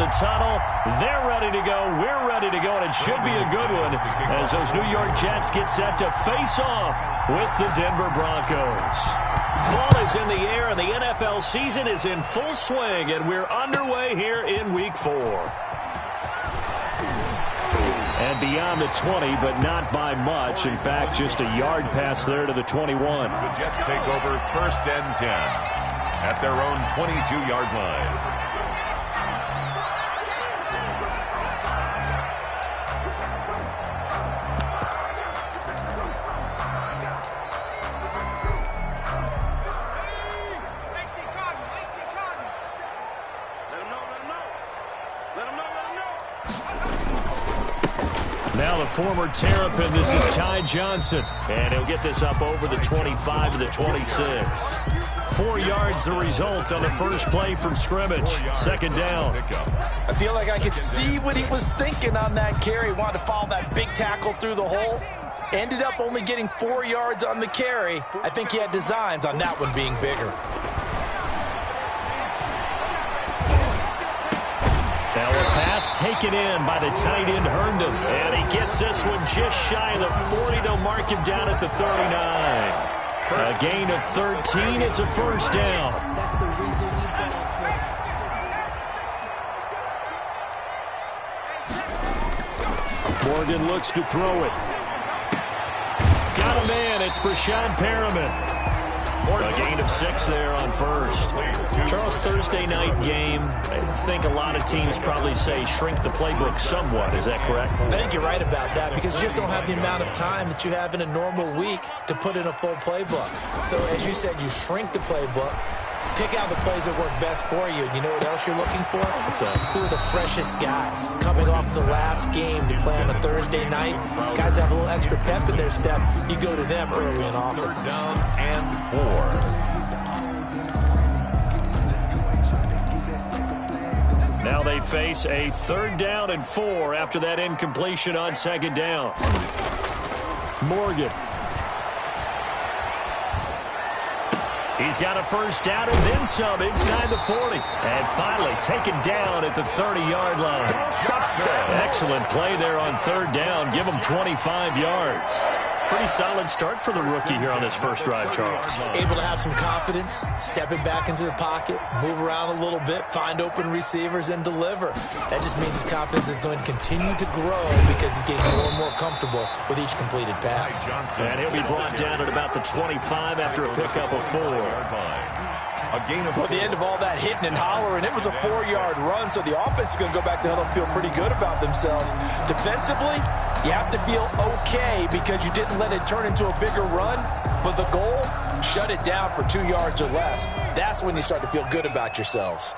the tunnel. They're ready to go. We're ready to go, and it should be a good one as those New York Jets get set to face off with the Denver Broncos. Fall is in the air, and the NFL season is in full swing, and we're underway here in Week 4. And beyond the 20, but not by much. In fact, just a yard pass there to the 21. The Jets take over 1st and 10 at their own 22-yard line. Now the former Terrapin, this is Ty Johnson. And he'll get this up over the 25 to the 26. 4 yards the result on the first play from scrimmage. 2nd down. I feel like I could see what he was thinking on that carry. Wanted to follow that big tackle through the hole. Ended up only getting 4 yards on the carry. I think he had designs on that one being bigger. Now a pass taken in by the tight end Herndon. And he gets this one just shy of the 40. They'll mark him down at the 39. A gain of 13. It's a 1st down. Morgan looks to throw it. Got a man. It's Brashad Perriman. A gain of 6 there on 1st. Charles, Thursday night game, I think a lot of teams probably say shrink the playbook somewhat. Is that correct? I think you're right about that because you just don't have the amount of time that you have in a normal week to put in a full playbook. So, as you said, you shrink the playbook, pick out the plays that work best for you. You know what else you're looking for? Who are the freshest guys coming off the last game to play on a Thursday night? Guys have a little extra pep in their step. You go to them early and often. 3rd down and 4. Now they face a 3rd down and 4 after that incompletion on 2nd down. Morgan. He's got a 1st down and then some inside the 40. And finally taken down at the 30-yard line. Excellent play there on 3rd down. Give him 25 yards. Pretty solid start for the rookie here on this first drive, Charles. Able to have some confidence, stepping back into the pocket, move around a little bit, find open receivers, and deliver. That just means his confidence is going to continue to grow because he's getting more and more comfortable with each completed pass. And he'll be brought down at about the 25 after a pickup of 4. Toward the end of all that hitting and hollering, it was a 4-yard run, so the offense is going to go back to huddle and feel pretty good about themselves. Defensively, you have to feel okay because you didn't let it turn into a bigger run, but the goal, shut it down for 2 yards or less. That's when you start to feel good about yourselves.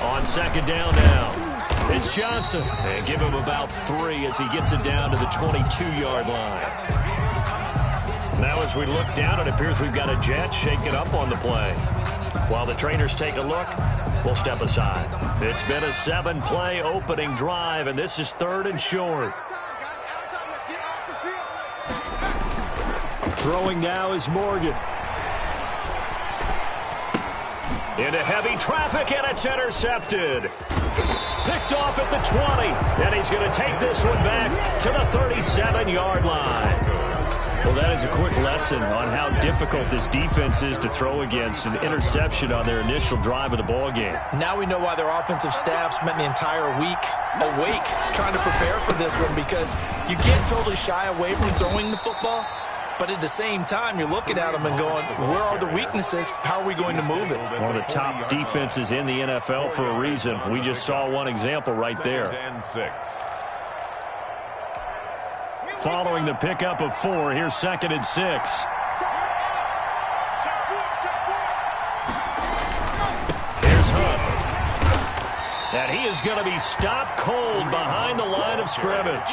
On 2nd down now, it's Johnson. And give him about 3 as he gets it down to the 22-yard line. Now as we look down, it appears we've got a Jet shaking up on the play. While the trainers take a look, we'll step aside. It's been a 7-play opening drive, and this is 3rd and short. Throwing now is Morgan. Into heavy traffic, and it's intercepted. Picked off at the 20, and he's going to take this one back to the 37-yard line. Well, that is a quick lesson on how difficult this defense is to throw against. An interception on their initial drive of the ballgame. Now we know why their offensive staff spent the entire week awake trying to prepare for this one, because you can't totally shy away from throwing the football, but at the same time, you're looking at them and going, where are the weaknesses? How are we going to move it? One of the top defenses in the NFL for a reason. We just saw one example right there. Following the pickup of 4, here's 2nd and 6. Here's Hunt. And he is going to be stopped cold behind the line of scrimmage.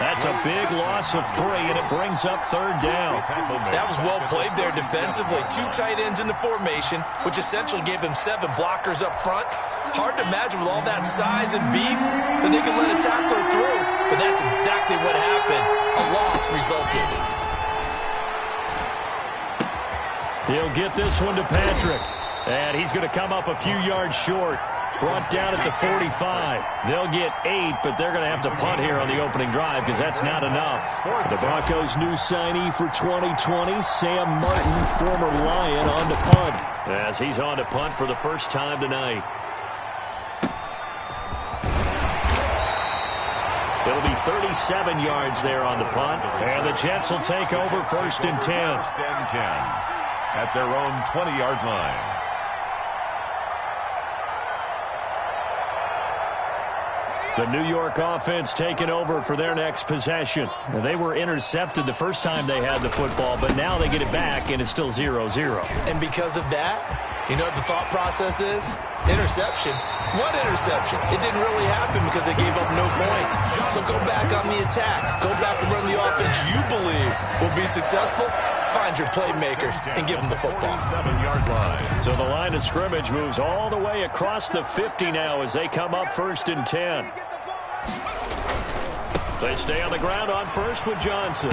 That's a big loss of 3, and it brings up 3rd down. That was well played there defensively. 2 tight ends in the formation, which essentially gave them 7 blockers up front. Hard to imagine with all that size and beef that they could let a tackler through. But that's exactly what happened. A loss resulted. He'll get this one to Patrick. And he's going to come up a few yards short. Brought down at the 45. They'll get 8, but they're going to have to punt here on the opening drive because that's not enough. The Broncos' new signee for 2020, Sam Martin, former Lion, on to punt. As he's on to punt for the first time tonight. It'll be 37 yards there on the punt. And the Jets will take over first and 10. First and 10 at their own 20-yard line. The New York offense taking over for their next possession. They were intercepted the first time they had the football, but now they get it back, and it's still 0-0. And because of that, you know what the thought process is? Interception. What interception? It didn't really happen because they gave up no points. So go back on the attack. Go back and run the offense you believe will be successful. Find your playmakers and give them the football. 7-yard line. So the line of scrimmage moves all the way across the 50 now as they come up first and 10. They stay on the ground on first with Johnson.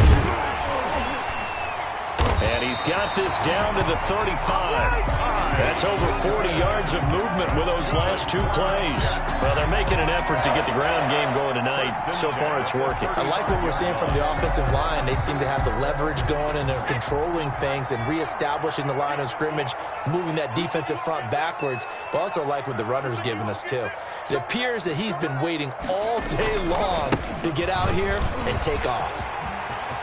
And he's got this down to the 35. That's over 40 yards of movement with those last 2 plays. Well, they're making an effort to get the ground game going tonight. So far, it's working. I like what we're seeing from the offensive line. They seem to have the leverage going, and they're controlling things and reestablishing the line of scrimmage, moving that defensive front backwards. But also like what the runner's giving us, too. It appears that he's been waiting all day long to get out here and take off.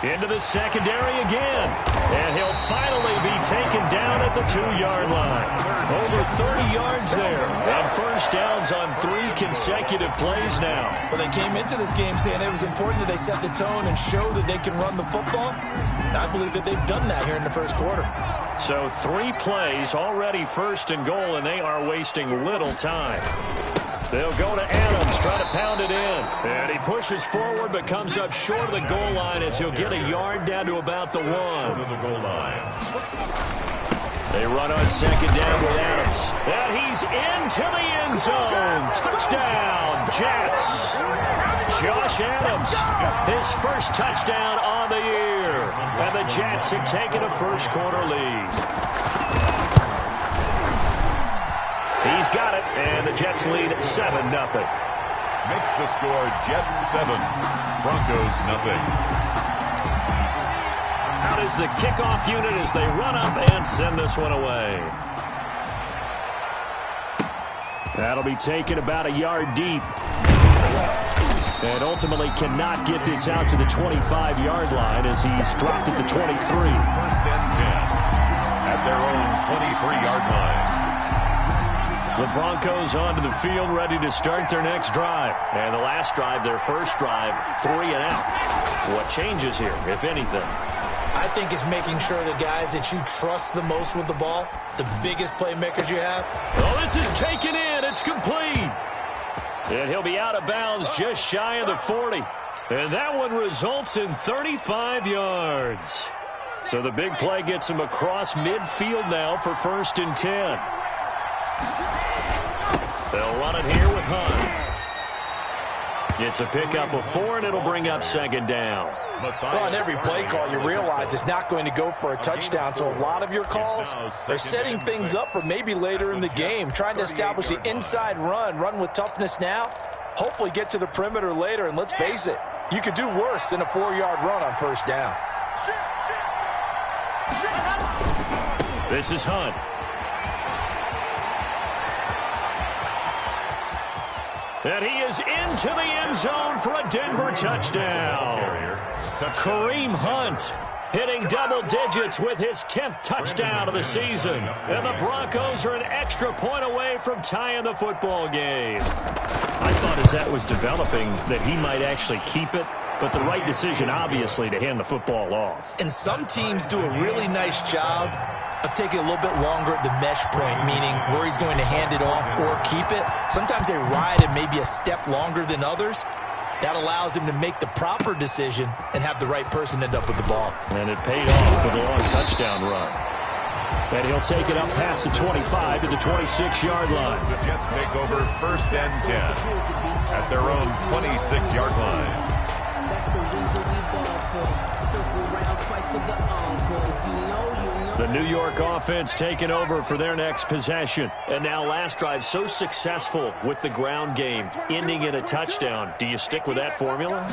Into the secondary again. And he'll finally be taken down at the 2-yard line. Over 30 yards there. And first downs on 3 consecutive plays now. Well, they came into this game saying it was important that they set the tone and show that they can run the football. And I believe that they've done that here in the first quarter. So 3 plays already first and goal, and they are wasting little time. They'll go to Adams, try to pound it in. And he pushes forward, but comes up short of the goal line as he'll get a yard down to about the 1. Short of the goal line. They run on second down with Adams. And he's into the end zone. Touchdown, Jets. Josh Adams, his first touchdown on the year. And the Jets have taken a first-quarter lead. He's got it, and the Jets lead 7-0. Makes the score Jets 7, Broncos nothing. Out is the kickoff unit as they run up and send this one away. That'll be taken about a yard deep. And ultimately cannot get this out to the 25-yard line as he's dropped at the 23. First and 10 at their own 23-yard line. The Broncos onto the field, ready to start their next drive. And the last drive, their first drive, 3 and out. What changes here, if anything? I think it's making sure the guys that you trust the most with the ball, the biggest playmakers you have. Oh, this is taken in. It's complete. And he'll be out of bounds just shy of the 40. And that one results in 35 yards. So the big play gets him across midfield now for first and 10. They'll run it here with Hunt. It's a pickup of 4, and it'll bring up second down. Well, on every play call, you realize it's not going to go for a touchdown, so a lot of your calls are setting things up for maybe later in the game, trying to establish the inside run with toughness now, hopefully get to the perimeter later, and let's face it, you could do worse than a 4-yard run on first down. This is Hunt. And he is into the end zone for a Denver touchdown. Kareem Hunt hitting double digits with his 10th touchdown of the season. And the Broncos are an extra point away from tying the football game. I thought as that was developing that he might actually keep it, but the right decision, obviously, to hand the football off. And some teams do a really nice job of taking a little bit longer at the mesh point, meaning where he's going to hand it off or keep it. Sometimes they ride it maybe a step longer than others. That allows him to make the proper decision and have the right person end up with the ball. And it paid off with a long touchdown run. And he'll take it up past the 25 to the 26-yard line. The Jets take over first and 10 at their own 26-yard line. That's the reason we ball for. Circle round twice for the encore. If you know, you know. The New York offense taking over for their next possession. And now last drive so successful with the ground game, ending in a touchdown. Do you stick with that formula?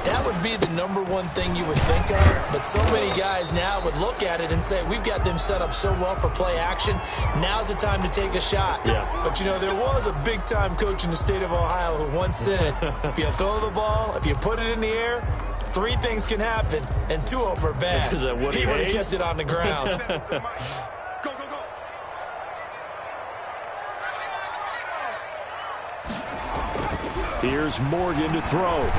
That would be the number one thing you would think of, but so many guys now would look at it and say, we've got them set up so well for play action, now's the time to take a shot. Yeah. But, you know, there was a big-time coach in the state of Ohio who once said, if you throw the ball, if you put it in the air, 3 things can happen, and 2 of them are bad. Is that what he would have kept it on the ground. Here's Morgan to throw.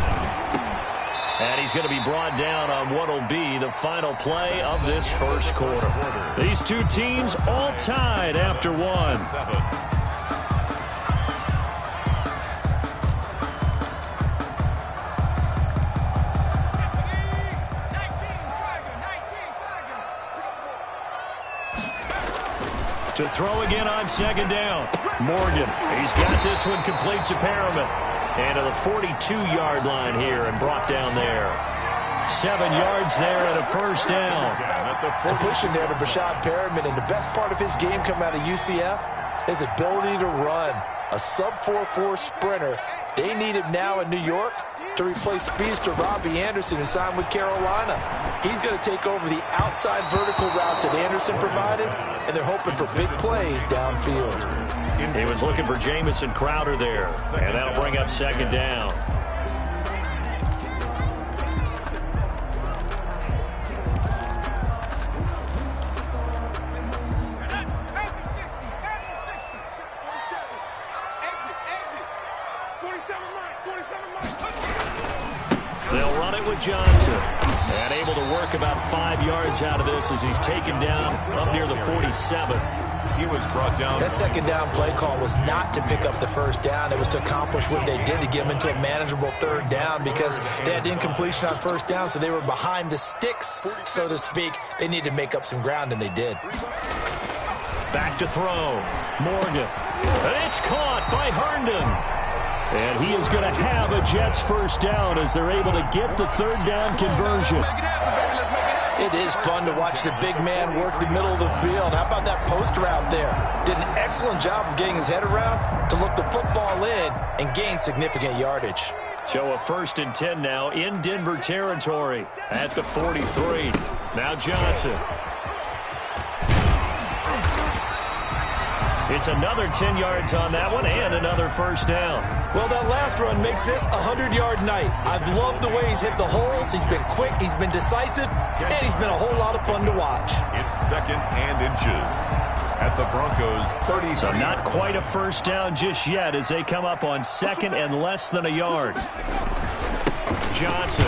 And he's going to be brought down on what will be the final play of this first quarter. These two teams all tied after 1. To throw again on second down. Morgan, he's got this one complete to Perriman. And to the 42-yard line here and brought down there. 7 yards there and a first down. The pushing there to Brashad Perriman, and the best part of his game coming out of UCF, his ability to run. A sub-4.4 sprinter. They need him now in New York to replace speedster Robbie Anderson, who signed with Carolina. He's going to take over the outside vertical routes that Anderson provided, and they're hoping for big plays downfield. He was looking for Jamison Crowder there, and that'll bring up second down. They'll run it with Johnson. And able to work about 5 yards out of this as he's taken down up near the 47. He was brought down. That second down play call was not to pick up the first down. It was to accomplish what they did to get them into a manageable third down because they had incompletion on first down, so they were behind the sticks, so to speak. They needed to make up some ground, and they did. Back to throw. Morgan. And it's caught by Herndon. And he is going to have a Jets first down as they're able to get the third down conversion. It is fun to watch the big man work the middle of the field. How about that post route there? Did an excellent job of getting his head around to look the football in and gain significant yardage. So a 1st and 10 now in Denver territory at the 43. Now Johnson. It's another 10 yards on that one and another first down. Well, that last run makes this a 100-yard night. I've loved the way he's hit the holes. He's been quick, he's been decisive, and he's been a whole lot of fun to watch. It's 2nd and inches at the Broncos 30. So not quite a first down just yet as they come up on 2nd and less than a yard. Johnson.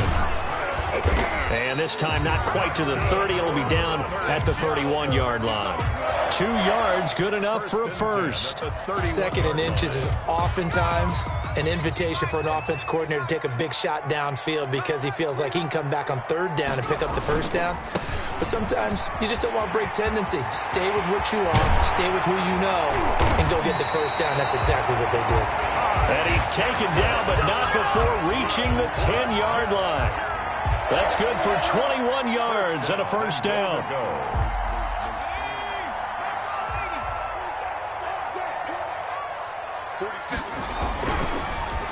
And this time not quite to the 30. It'll be down at the 31-yard line. 2 yards, good enough for a first. 2nd and inches is oftentimes an invitation for an offense coordinator to take a big shot downfield because he feels like he can come back on 3rd down and pick up the first down. But sometimes you just don't want to break tendency. Stay with what you are, stay with who you know, and go get the first down. That's exactly what they did. And he's taken down, but not before reaching the 10-yard line. That's good for 21 yards and a first down.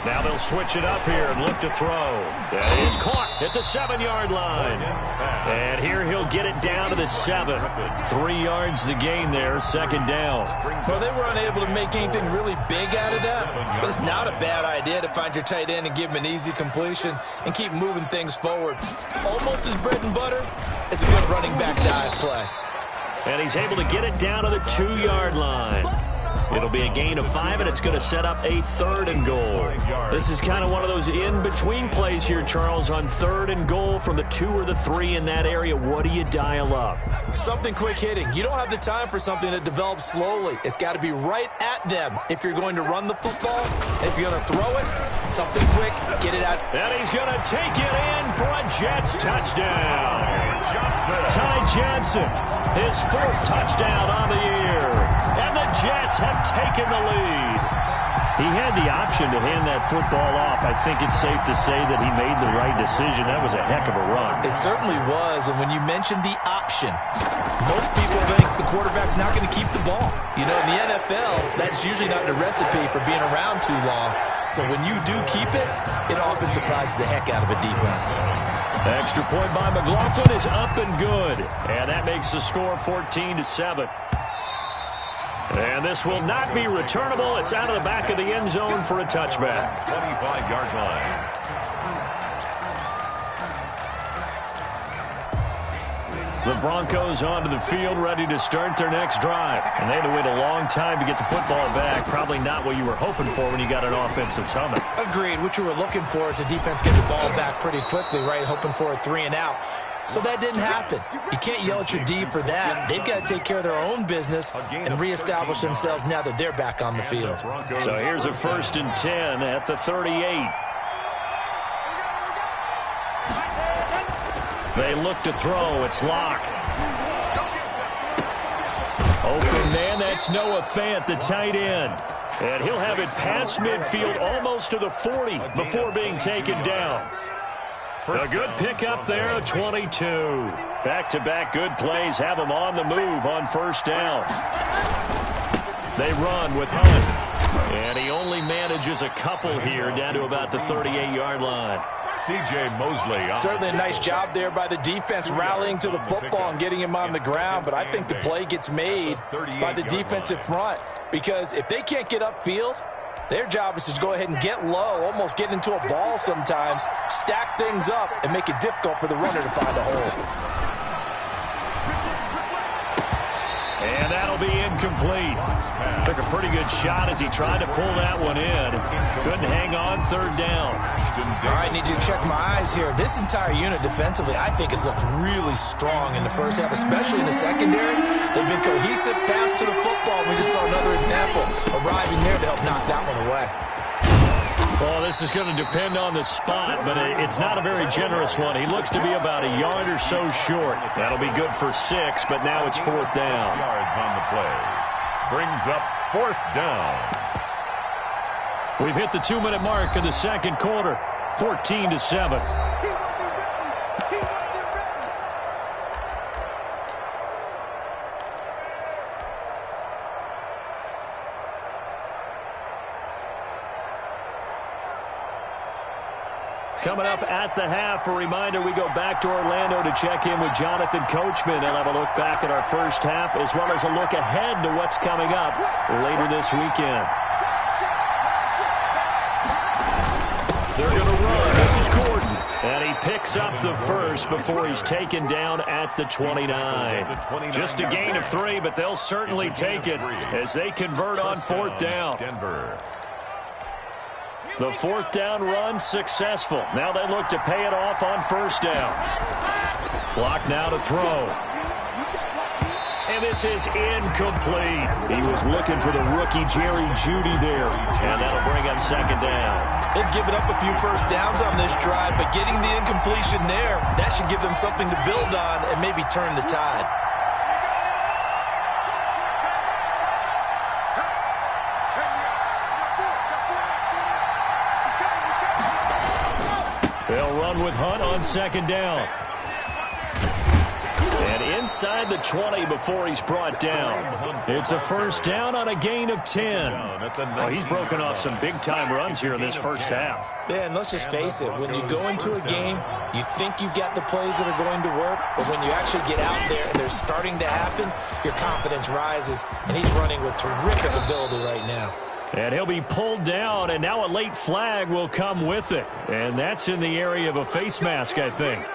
Now they'll switch it up here and look to throw. That is caught at the 7-yard line. And here he'll get it down to the 7. 3 yards the gain there, 2nd down. Well, they were unable to make anything really big out of that, but it's not a bad idea to find your tight end and give him an easy completion and keep moving things forward. Almost as bread and butter as a good running back dive play. And he's able to get it down to the 2-yard line. It'll be a gain of 5, and it's going to set up a 3rd and goal. This is kind of one of those in-between plays here, Charles, on 3rd and goal from the 2 or the 3 in that area. What do you dial up? Something quick hitting. You don't have the time for something that develops slowly. It's got to be right at them if you're going to run the football. If you're going to throw it, something quick, get it out. And he's going to take it in for a Jets touchdown. Ty Johnson, his 4th touchdown on the year. And the Jets have taken the lead. He had the option to hand that football off. I think it's safe to say that he made the right decision. That was a heck of a run. It certainly was, and when you mentioned the option, most people think the quarterback's not going to keep the ball. You know, in the NFL, that's usually not the recipe for being around too long. So when you do keep it, it often surprises the heck out of a defense. Extra point by McLaughlin is up and good. And that makes the score 14-7. And this will not be returnable. It's out of the back of the end zone for a touchback. 25-yard line. The Broncos onto the field, ready to start their next drive. And they had to wait a long time to get the football back. Probably not what you were hoping for when you got an offense that's humming. Agreed. What you were looking for is the defense get the ball back pretty quickly, right? Hoping for a 3-and-out. So that didn't happen. You can't yell at your D for that. They've got to take care of their own business and reestablish themselves now that they're back on the field. So here's a 1st and 10 at the 38. They look to throw. It's Locke. Open man, that's Noah Fant, the tight end. And he'll have it past midfield almost to the 40 before being taken down. A good pickup there, 22. Back-to-back good plays have them on the move on 1st down. They run with Hunt. And he only manages a couple here down to about the 38-yard line. C.J. Mosley. Certainly a nice job there by the defense rallying to the football and getting him on the ground, but I think the play gets made by the defensive front because if they can't get upfield, their job is to go ahead and get low, almost get into a ball sometimes, stack things up, and make it difficult for the runner to find a hole. And that'll be incomplete. Took a pretty good shot as he tried to pull that one in. Couldn't hang on 3rd down. All right, need you to check my eyes here. This entire unit defensively, I think, has looked really strong in the first half, especially in the secondary. They've been cohesive, fast to the football. We just saw another example arriving there to help knock that one away. Well, this is going to depend on the spot, but it's not a very generous one. He looks to be about a yard or so short. That'll be good for 6, but now it's 4th down. Yards on the play. Brings up 4th down. We've hit the 2-minute mark of the second quarter, 14-7. Coming up at the half, a reminder, we go back to Orlando to check in with Jonathan Coachman. They'll have a look back at our first half as well as a look ahead to what's coming up later this weekend. They're going to run. This is Gordon. And he picks up the first before he's taken down at the 29. Just a gain of 3, but they'll certainly take it as they convert on 4th down. Denver. The 4th down run successful. Now they look to pay it off on 1st down. Clock now to throw. And this is incomplete. He was looking for the rookie Jerry Jeudy there. And that'll bring up 2nd down. They've given up a few first downs on this drive, but getting the incompletion there, that should give them something to build on and maybe turn the tide. They'll run with Hunt on 2nd down. And inside the 20 before he's brought down. It's a 1st down on a gain of 10. Well, he's broken off some big-time runs here in this first half. Yeah, and let's just face it. When you go into a game, you think you've got the plays that are going to work, but when you actually get out there and they're starting to happen, your confidence rises, and he's running with terrific ability right now. And he'll be pulled down, and now a late flag will come with it. And that's in the area of a face mask, I think.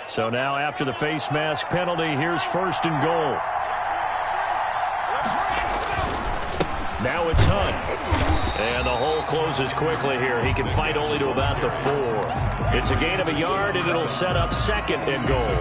So now after the face mask penalty, here's 1st and goal. Now it's Hunt. And the hole closes quickly here. He can fight only to about the 4. It's a gain of a yard, and it'll set up 2nd and goal.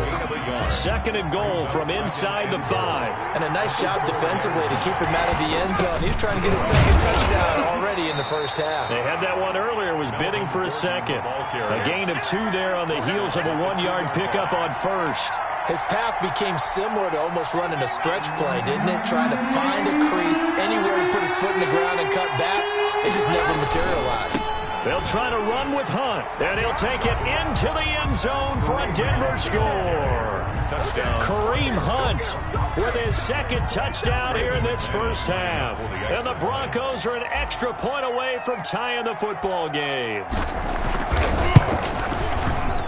2nd and goal from inside the 5. And a nice job defensively to keep him out of the end zone. He's trying to get a 2nd touchdown already in the first half. They had that one earlier, was bidding for a 2nd. A gain of 2 there on the heels of a 1-yard pickup on 1st. His path became similar to almost running a stretch play, didn't it? Trying to find a crease anywhere he put his foot in the ground and cut back. It just never materialized. They'll try to run with Hunt, and he'll take it into the end zone for a Denver score. Touchdown. Kareem Hunt with his second touchdown here in this first half. And the Broncos are an extra point away from tying the football game.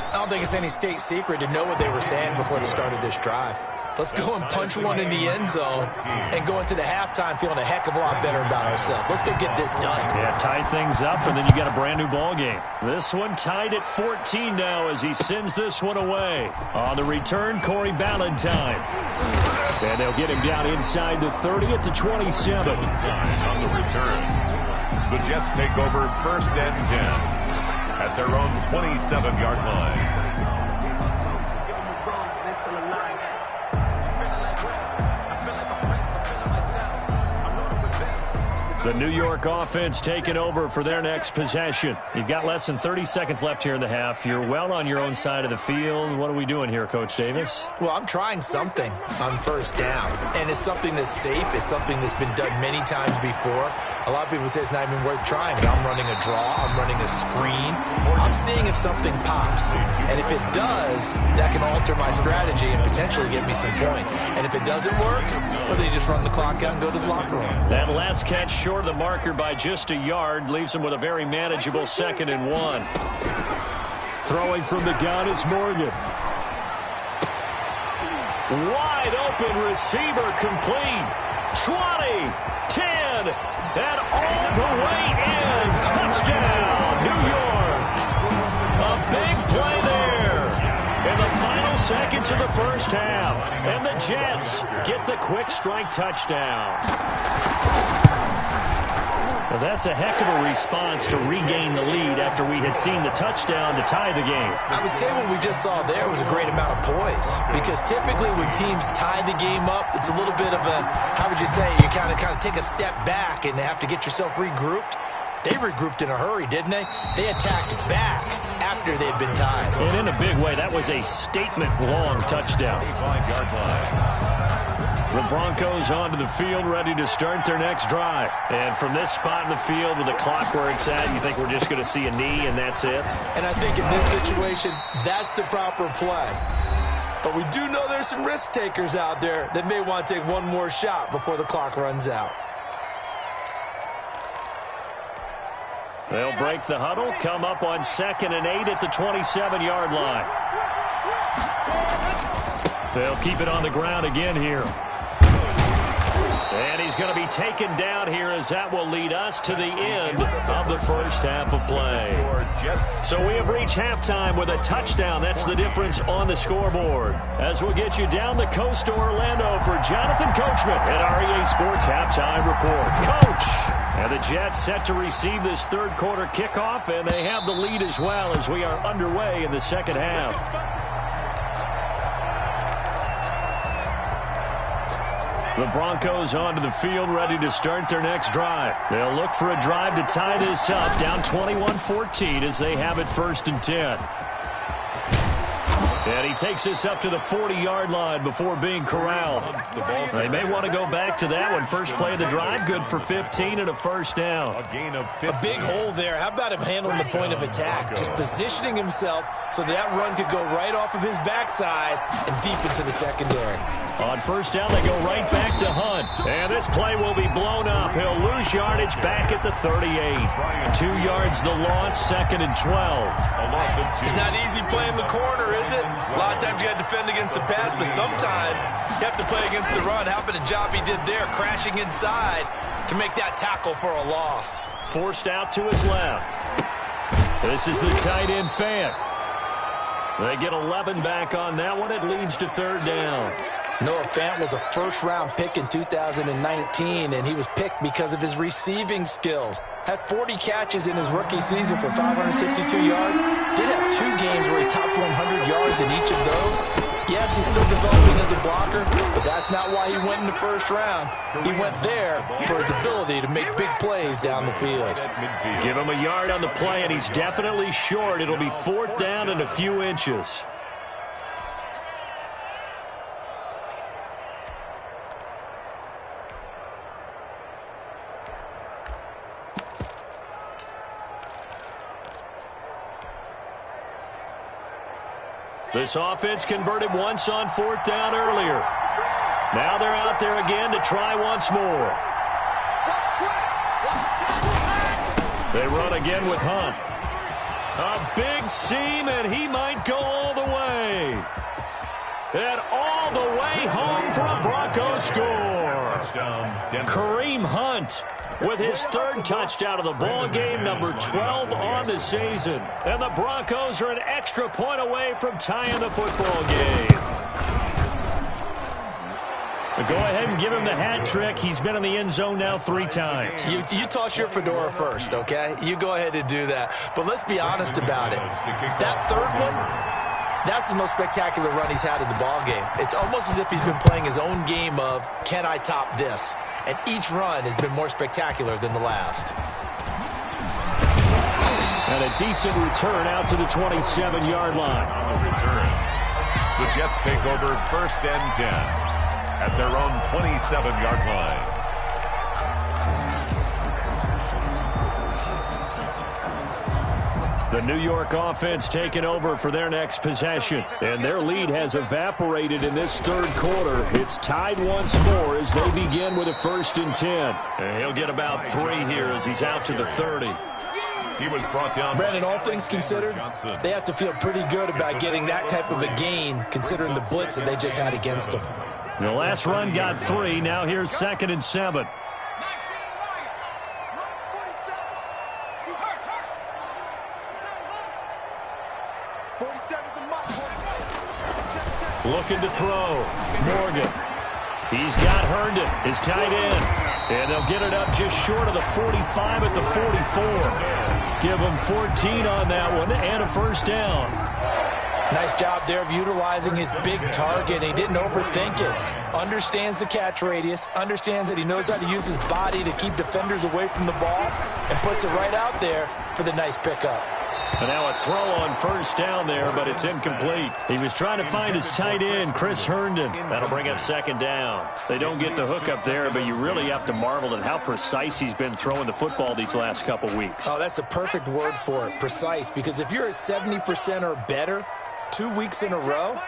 I don't think it's any state secret to know what they were saying before they started this drive. Let's go and punch one in the end zone and go into the halftime feeling a heck of a lot better about ourselves. Let's go get this done. Yeah, tie things up, and then you got a brand-new ball game. This one tied at 14 now as he sends this one away. On the return, Corey Ballantyne. And they'll get him down inside the 30 at the 27. On the return, the Jets take over first and 10 at their own 27-yard line. The New York offense taking over for their next possession. You've got less than 30 seconds left here in the half. You're well on your own side of the field. What are we doing here, Coach Davis? Well, I'm trying something on first down, and it's something that's safe. It's something that's been done many times before. A lot of people say it's not even worth trying, but I'm running a draw. I'm running a screen. I'm seeing if something pops, and if it does, that can alter my strategy and potentially get me some points. And if it doesn't work, well, then you just run the clock out and go to the locker room. That last catch short of the marker by just a yard leaves him with a very manageable 2nd and 1. Throwing from the gun is Morgan. Wide open receiver complete. 20, 10, and all the way in. Touchdown, New York. A big play there in the final seconds of the first half. And the Jets get the quick strike touchdown. Well, that's a heck of a response to regain the lead after we had seen the touchdown to tie the game. I would say what we just saw there was a great amount of poise, because typically when teams tie the game up, it's a little bit of a, how would you say, you kind of take a step back and have to get yourself regrouped. They regrouped in a hurry, didn't they? They attacked back after they'd been tied. And in a big way, that was a statement-long touchdown. 5-yard line. The Broncos onto the field, ready to start their next drive. And from this spot in the field with the clock where it's at, you think we're just going to see a knee and that's it? And I think in this situation, that's the proper play. But we do know there's some risk takers out there that may want to take one more shot before the clock runs out. They'll break the huddle, come up on 2nd and 8 at the 27-yard line. They'll keep it on the ground again here. And he's going to be taken down here as that will lead us to the end of the first half of play. So we have reached halftime with a touchdown. That's the difference on the scoreboard. As we'll get you down the coast to Orlando for Jonathan Coachman at REA Sports Halftime Report. Coach! And the Jets set to receive this third quarter kickoff, and they have the lead as well as we are underway in the second half. The Broncos onto the field, ready to start their next drive. They'll look for a drive to tie this up, down 21-14 as they have it 1st and 10. And he takes this up to the 40-yard line before being corralled. They may want to go back to that one. First play of the drive, good for 15 and a first down. A big hole there. How about him handling the point of attack? Just positioning himself so that run could go right off of his backside and deep into the secondary. On first down, they go right back to Hunt. And this play will be blown up. He'll lose yardage back at the 38. 2 yards the loss, 2nd and 12. It's not easy playing the corner, is it? A lot of times you got to defend against the pass, but sometimes you have to play against the run. How about the job he did there, crashing inside to make that tackle for a loss? Forced out to his left. This is the tight end Fant. They get 11 back on that one. It leads to 3rd down. Noah Fant was a first-round pick in 2019, and he was picked because of his receiving skills. Had 40 catches in his rookie season for 562 yards. Did have 2 games where he topped 100 yards in each of those. Yes, he's still developing as a blocker, but that's not why he went in the first round. He went there for his ability to make big plays down the field. Give him a yard on the play, and he's definitely short. It'll be 4th down and a few inches. This offense converted once on 4th down earlier. Now they're out there again to try once more. They run again with Hunt. A big seam, and he might go all the way. And all the way home for a Broncos score. Kareem Hunt with his 3rd touchdown of the ball game, number 12 on the season. And the Broncos are an extra point away from tying the football game. But go ahead and give him the hat trick. He's been in the end zone now 3 times. You toss your fedora first, okay? You go ahead and do that. But let's be honest about it. That 3rd one, that's the most spectacular run he's had in the ball game. It's almost as if he's been playing his own game of, can I top this? And each run has been more spectacular than the last. And a decent return out to the 27-yard line. On the return, the Jets take over 1st and 10 at their own 27-yard line. The New York offense taking over for their next possession. And their lead has evaporated in this 3rd quarter. It's tied once more as they begin with a 1st and 10. And he'll get about 3 here as he's out to the 30. He was brought down. Brandon, all things considered, they have to feel pretty good about getting that type of a gain considering the blitz that they just had against them. The last run got 3. Now here's 2nd and 7. Looking to throw. Morgan. He's got Herndon, his tight end. And they'll get it up just short of the 45 at the 44. Give him 14 on that one and a 1st down. Nice job there of utilizing his big target. He didn't overthink it. Understands the catch radius. Understands that he knows how to use his body to keep defenders away from the ball. And puts it right out there for the nice pickup. And now a throw on 1st down there, but it's incomplete. He was trying to find his tight end, Chris Herndon. That'll bring up 2nd down. They don't get the hook up there, but you really have to marvel at how precise he's been throwing the football these last couple weeks. Oh, that's the perfect word for it, precise, because if you're at 70% or better 2 weeks in a row,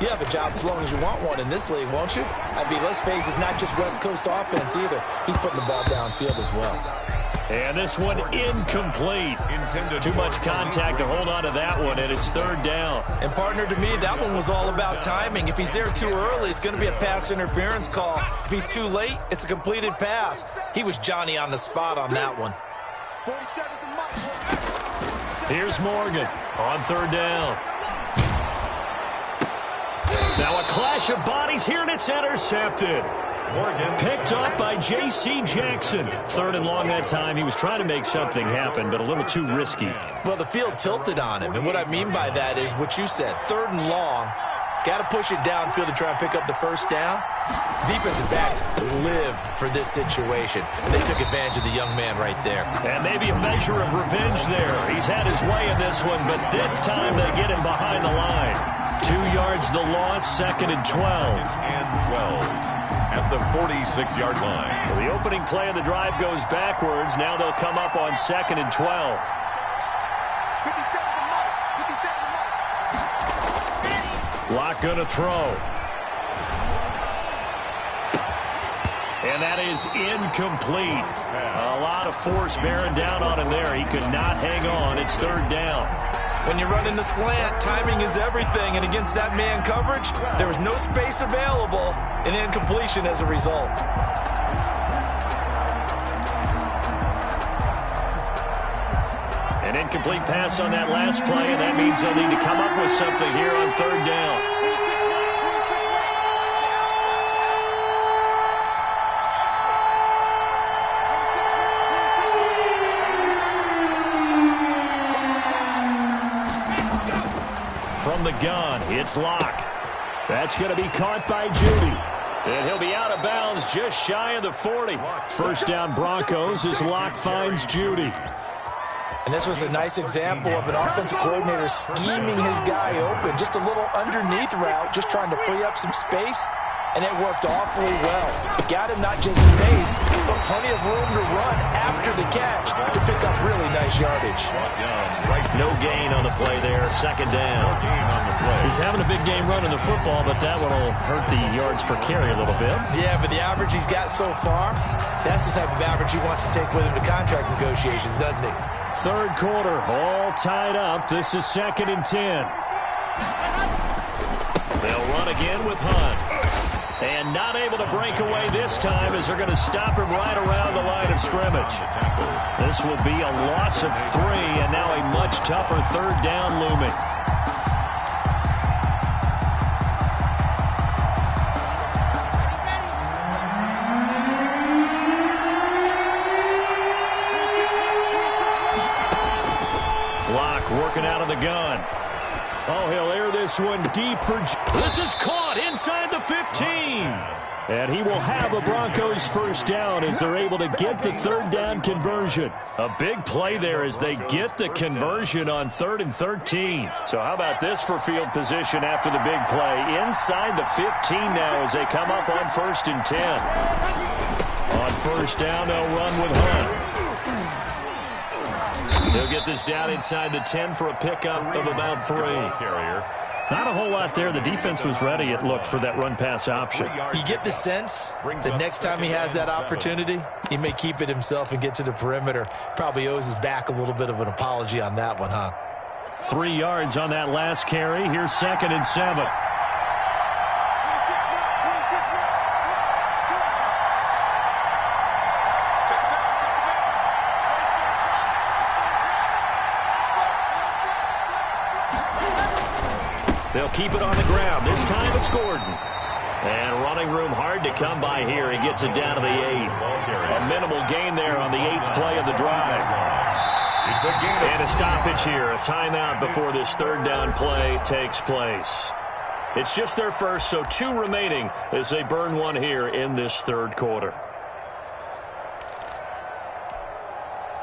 you have a job as long as you want one in this league, won't you? I mean, let's face it, it's not just West Coast offense either. He's putting the ball downfield as well. And this one incomplete. Too much contact to hold on to that one, and it's 3rd down. And partner, to me, that one was all about timing. If he's there too early, it's going to be a pass interference call. If he's too late, it's a completed pass. He was Johnny on the spot on that one. Here's Morgan on 3rd down. Now a clash of bodies here, and it's intercepted. Morgan picked up by J.C. Jackson. 3rd and long that time. He was trying to make something happen, but a little too risky. Well, the field tilted on him, and what I mean by that is what you said. 3rd and long. Got to push it downfield to try and pick up the 1st down. Defensive backs live for this situation, and they took advantage of the young man right there. And maybe a measure of revenge there. He's had his way in this one, but this time they get him behind the line. 2 yards the loss, 2nd and 12. And 12 at the 46-yard line. So the opening play of the drive goes backwards. Now they'll come up on 2nd and 12. Locke gonna throw. And that is incomplete. A lot of force bearing down on him there. He could not hang on. It's 3rd down. When you're running the slant, timing is everything. And against that man coverage, there was no space available, and incompletion as a result. An incomplete pass on that last play, and that means they'll need to come up with something here on 3rd down. From the gun, it's Locke. That's going to be caught by Judy. And he'll be out of bounds just shy of the 40. 1st down Broncos as Locke finds Judy. And this was a nice example of an offensive coordinator scheming his guy open. Just a little underneath route, just trying to free up some space, and it worked awfully well. got him not just space, but plenty of room to run after the catch to pick up really nice yardage. No gain on the play there, second down. He's having a big game running the football, but that one will hurt the yards per carry a little bit. Yeah, but the average he's got so far, that's the type of average he wants to take with him to contract negotiations, doesn't he? Third quarter, all tied up. This is 2nd and 10. They'll run again with Hunt. And not able to break away this time as they're going to stop him right around the line of scrimmage. This will be a loss of 3, and now a much tougher third down looming. Working out of the gun. Oh, he'll air this one deep for... This is caught inside the 15. And he will have a Broncos first down as they're able to get the third down conversion. A big play there as they get the conversion on 3rd and 13. So how about this for field position after the big play? Inside the 15 now as they come up on 1st and 10. On first down, they'll run with Hunt. They'll get this down inside the 10 for a pickup of about 3. Not a whole lot there. The defense was ready, it looked, for that run-pass option. You get the sense that next time he has that opportunity, he may keep it himself and get to the perimeter. Probably owes his back a little bit of an apology on that one, huh? 3 yards on that last carry. Here's 2nd and 7. They'll keep it on the ground. This time it's Gordon. And running room hard to come by here. He gets it down to the 8. A minimal gain there on the 8th play of the drive. And a stoppage here. A timeout before this third down play takes place. It's just their first, so 2 remaining as they burn one here in this third quarter.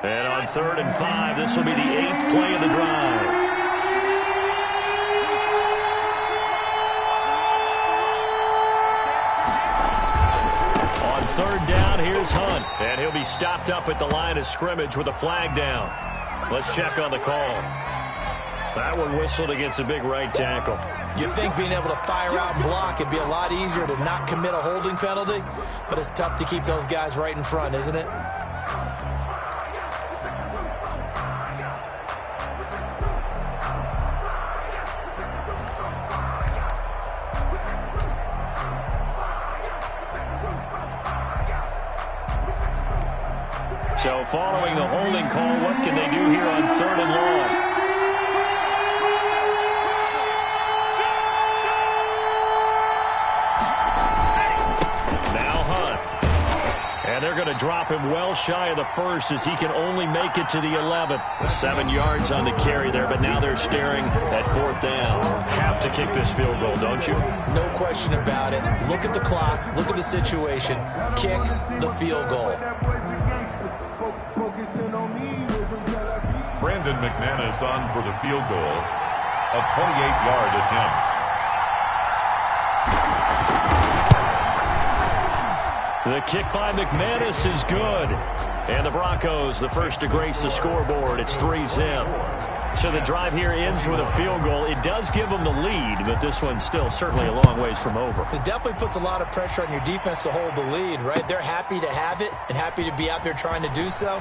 And on 3rd and 5, this will be the 8th play of the drive. Third down, here's Hunt. And he'll be stopped up at the line of scrimmage with a flag down. Let's check on the call. That one whistled against a big right tackle. You'd think being able to fire out and block it'd be a lot easier to not commit a holding penalty, but it's tough to keep those guys right in front, isn't it? So following the holding call, what can they do here on 3rd and long? Now Hunt. And they're going to drop him well shy of the 1st as he can only make it to the 11th. 7 yards on the carry there, but now they're staring at 4th down. Have to kick this field goal, don't you? No question about it. Look at the clock. Look at the situation. Kick the field goal. Brandon McManus on for the field goal. A 28-yard attempt. The kick by McManus is good. And the Broncos, the first to grace the scoreboard. It's 3-zip. So the drive here ends with a field goal. It does give them the lead, but this one's still certainly a long ways from over. It definitely puts a lot of pressure on your defense to hold the lead, right? They're happy to have it and happy to be out there trying to do so.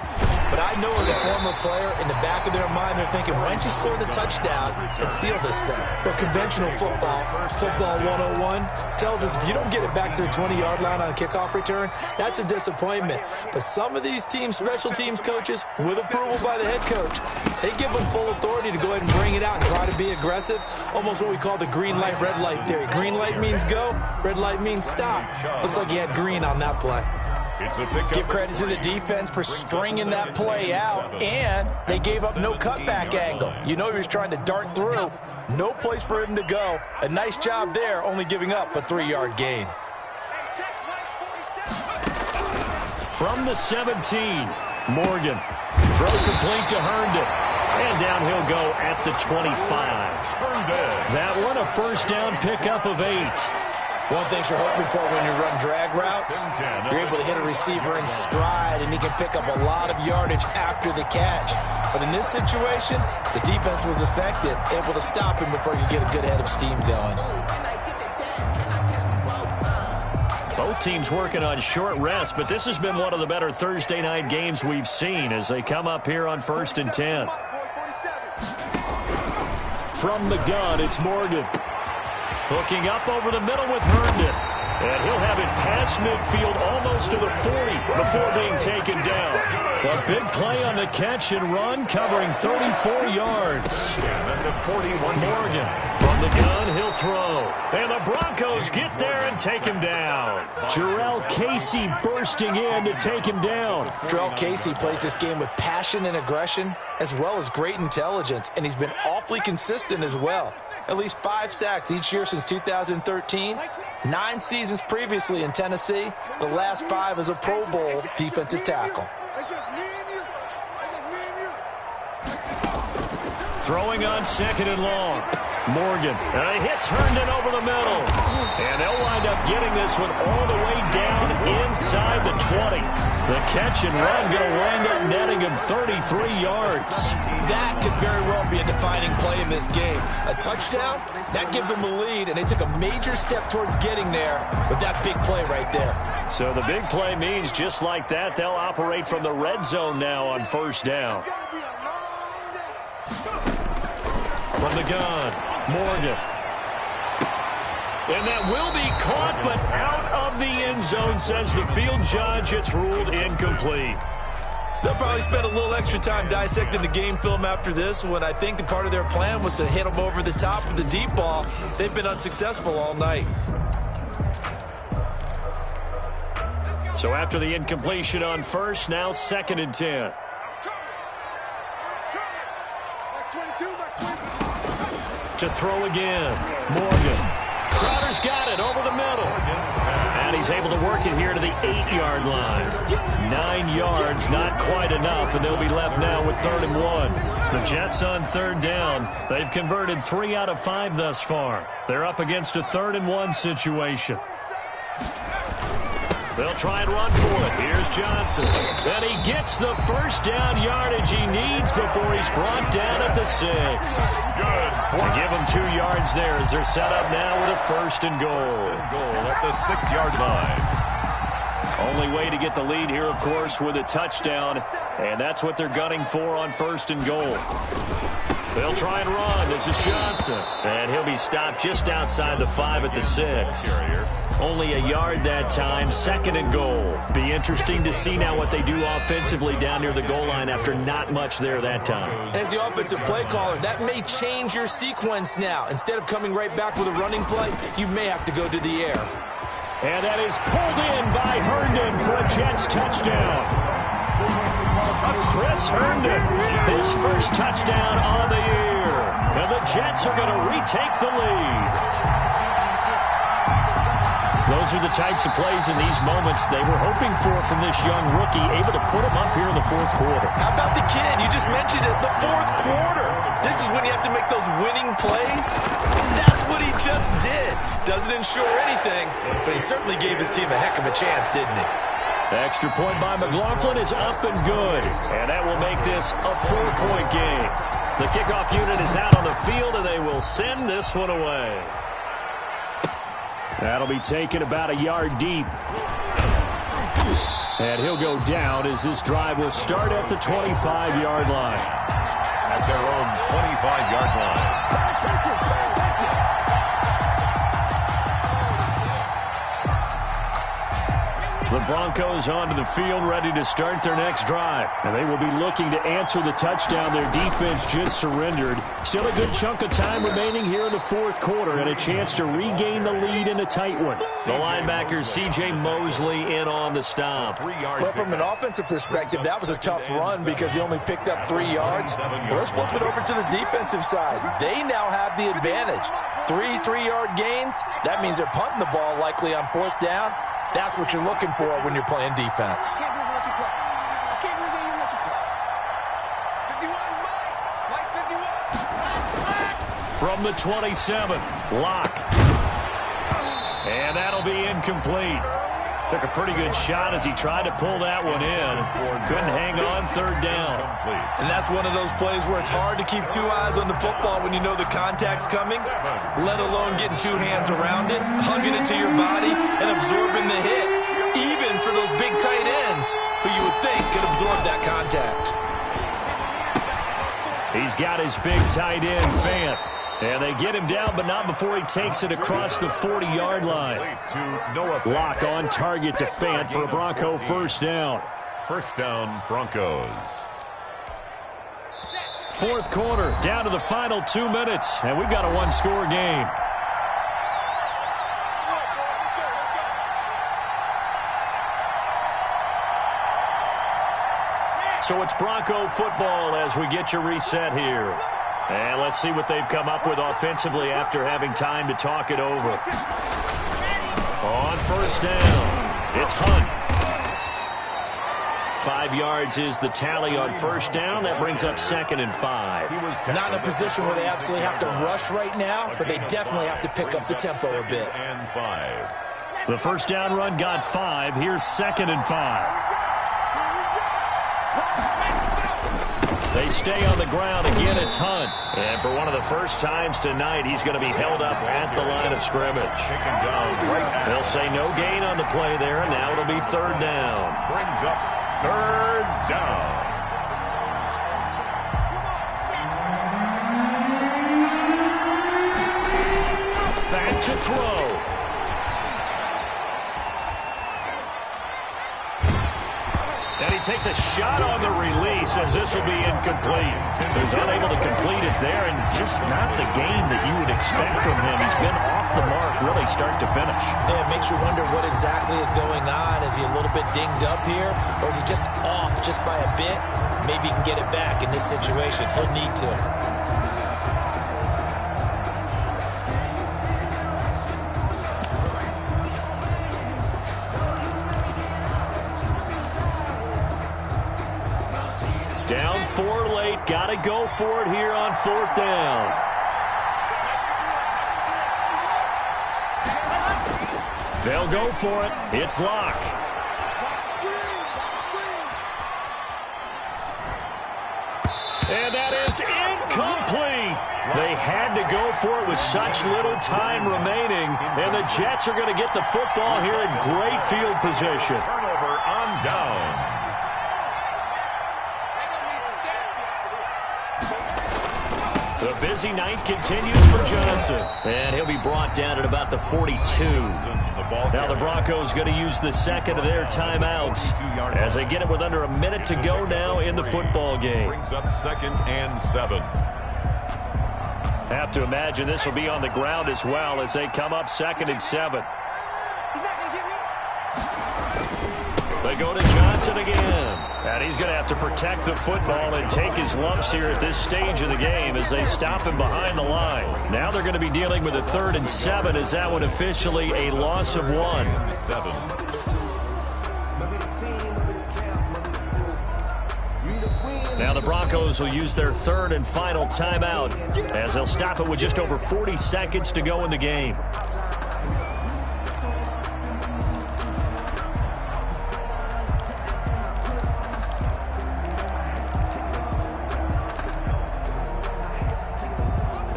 But I know as a former player, in the back of their mind, they're thinking, why don't you score the touchdown and seal this thing? But conventional football 101, tells us if you don't get it back to the 20-yard line on a kickoff return, that's a disappointment. But some of these teams, special teams coaches, with approval by the head coach, they give them full authority to go ahead and bring it out and try to be aggressive. Almost what we call the green light, red light theory. Green light means go, red light means stop. Looks like he had green on that play. Give credit to the defense for stringing that play out, and they gave up no cutback angle. You know he was trying to dart through. No place for him to go. A nice job there, only giving up a 3-yard gain. From the 17, Morgan. Throw complete to Herndon. And down he'll go at the 25. That one a first down pickup of 8. One thing you're hoping for when you run drag routes, you're able to hit a receiver in stride, and he can pick up a lot of yardage after the catch. But in this situation, the defense was effective, able to stop him before he could get a good head of steam going. Both teams working on short rest, but this has been one of the better Thursday night games we've seen as they come up here on 1st and 10. From the gun, it's Morgan. Hooking up over the middle with Herndon. And he'll have it past midfield almost to the 40 before being taken down. A big play on the catch and run, covering 34 yards. Morgan from the gun, he'll throw. And the Broncos get there and take him down. Jarrell Casey bursting in to take him down. Jarrell Casey plays this game with passion and aggression, as well as great intelligence, and he's been awfully consistent as well. At least 5 sacks each year since 2013. 9 seasons previously in Tennessee. The last 5 as a Pro Bowl defensive tackle. Throwing on 2nd and long. Morgan. And he hits Herndon over the middle. And they'll wind up getting this one all the way down inside the 20. The catch and run going to wind up netting him 33 yards. That could very well be a defining play in this game. A touchdown, that gives them the lead, and they took a major step towards getting there with that big play right there. So the big play means just like that, they'll operate from the red zone now on 1st down. From the gun, Morgan. And that will be caught, but out of the end zone, says the field judge. It's ruled incomplete. They'll probably spend a little extra time dissecting the game film after this one. I think the part of their plan was to hit them over the top with the deep ball. They've been unsuccessful all night. So after the incompletion on 1st, now 2nd and 10. To throw again. Morgan. Crowder's got it over the middle. And he's able to work it here to the 8-yard line. 9 yards, not quite enough, and they'll be left now with 3rd and 1. The Jets on 3rd down. They've converted 3 out of 5 thus far. They're up against a 3rd and 1 situation. They'll try and run for it. Here's Johnson. And he gets the first down yardage he needs before he's brought down at the 6. Good. They give him 2 yards there as they're set up now with a 1st and goal. Goal at the 6-yard line. Only way to get the lead here, of course, with a touchdown. And that's what they're gunning for on 1st and goal. They'll try and run. This is Johnson. And he'll be stopped just outside the 5 at the 6. Only a yard that time, 2nd and goal. Be interesting to see now what they do offensively down near the goal line after not much there that time. As the offensive play caller, that may change your sequence now. Instead of coming right back with a running play, you may have to go to the air. And that is pulled in by Herndon for a Jets touchdown. Chris Herndon, his first touchdown on the year. And the Jets are going to retake the lead. Those are the types of plays in these moments they were hoping for from this young rookie, able to put him up here in the 4th quarter. How about the kid? You just mentioned it, the 4th quarter. This is when you have to make those winning plays. That's what he just did. Doesn't ensure anything, but he certainly gave his team a heck of a chance, didn't he? The extra point by McLaughlin is up and good, and that will make this a 4-point game. The kickoff unit is out on the field, and they will send this one away. That'll be taken about a yard deep. And he'll go down as this drive will start at the 25-yard line. At their own 25-yard line. The Broncos onto the field, ready to start their next drive. And they will be looking to answer the touchdown their defense just surrendered. Still a good chunk of time remaining here in the 4th quarter and a chance to regain the lead in a tight one. The linebacker, C.J. Mosley, in on the stop. Well, from an offensive perspective, that was a tough run because he only picked up 3 yards. Well, let's flip it over to the defensive side. They now have the advantage. 3 3-yard gains. That means they're punting the ball likely on 4th down. That's what you're looking for when you're playing defense. I can't believe they even let you play. 51, Mike. 51. From the 27, Locke. And that'll be incomplete. Took a pretty good shot as he tried to pull that one in. Couldn't hang on, third down. And that's one of those plays where it's hard to keep two eyes on the football when you know the contact's coming, let alone getting two hands around it, hugging it to your body, and absorbing the hit, even for those big tight ends who you would think could absorb that contact. He's got his big tight end, Fant. And they get him down, but not before he takes it across the 40-yard line. Lock on target to Fant for a Bronco first down. First down, Broncos. Fourth quarter, down to the final 2 minutes, and we've got a one-score game. So it's Bronco football as we get you reset here. And let's see what they've come up with offensively after having time to talk it over. On first down, it's Hunt. 5 yards is the tally on first down. That brings up 2nd and 5. Not in a position where they absolutely have to rush right now, but they definitely have to pick up the tempo a bit. And 5. The first down run got 5. Here's 2nd and 5. They stay on the ground. Again, it's Hunt. And for one of the first times tonight, he's going to be held up at the line of scrimmage. They'll say no gain on the play there, and now it'll be third down. Brings up third down. Back to throw. And he takes a shot on the release as this will be incomplete. He's unable to complete it there, and just not the game that you would expect from him. He's been off the mark really start to finish. Yeah, it makes you wonder what exactly is going on. Is he a little bit dinged up here, or is he just off just by a bit? Maybe he can get it back in this situation. He'll need to. Down 4 late. Got to go for it here on fourth down. They'll go for it. It's Locke. And that is incomplete. They had to go for it with such little time remaining. And the Jets are going to get the football here in great field position. Turnover on downs. The busy night continues for Johnson. And he'll be brought down at about the 42. Now the Broncos going to use the second of their timeouts as they get it with under a minute to go now in the football game. Brings up 2nd and 7. Have to imagine this will be on the ground as well as they come up 2nd and 7. They go to Johnson again. And he's going to have to protect the football and take his lumps here at this stage of the game as they stop him behind the line. Now they're going to be dealing with a 3rd and 7 as that one officially a loss of 1. Now the Broncos will use their 3rd and final timeout as they'll stop it with just over 40 seconds to go in the game.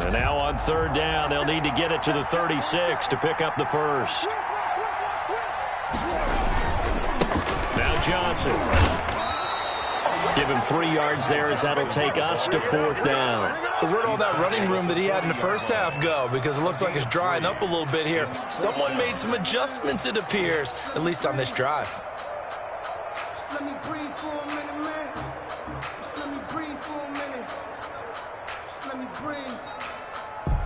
And now on 3rd down, they'll need to get it to the 36 to pick up the first. Now Johnson. Give him 3 yards there as that'll take us to 4th down. So where'd all that running room that he had in the first half go? Because it looks like it's drying up a little bit here. Someone made some adjustments, it appears, at least on this drive. Just let me breathe for a minute, man. Just let me breathe for a minute. Just let me breathe.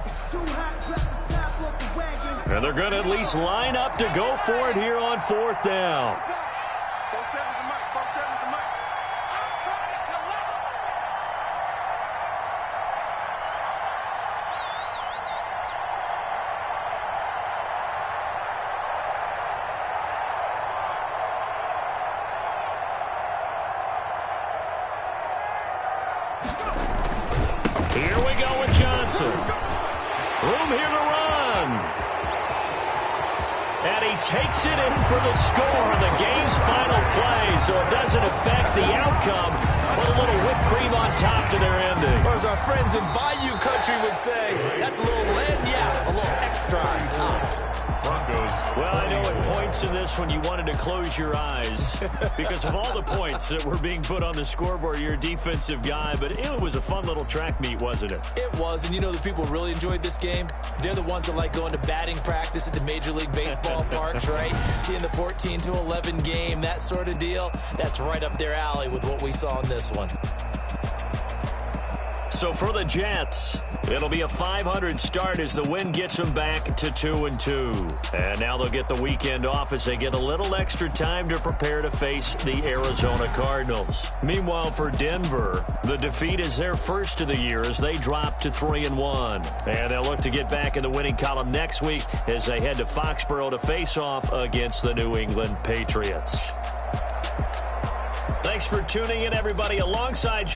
It's too hot, drop the top off the wagon. And they're going to at least line up to go for it here on 4th down. Here we go with Johnson. Room here to run. And he takes it in for the score on the game's final play, so it doesn't affect the outcome. Put a little whipped cream on top to their ending. Or as our friends in Bayou Country would say, that's a little lagniappe, a little extra on top. Broncos. Well, I know at points in this one you wanted to close your eyes because of all the points that were being put on the scoreboard. You're a defensive guy, but it was a fun little track meet, wasn't it? It was, and you know the people really enjoyed this game? They're the ones that like going to batting practice at the Major League Baseball parks, right? Seeing the 14-11 game, that sort of deal, that's right up their alley with what we saw in this one. So for the Jets, it'll be a 500 start as the win gets them back to 2-2. And now they'll get the weekend off as they get a little extra time to prepare to face the Arizona Cardinals. Meanwhile, for Denver, the defeat is their first of the year as they drop to 3-1. And they'll look to get back in the winning column next week as they head to Foxborough to face off against the New England Patriots. Thanks for tuning in, everybody, alongside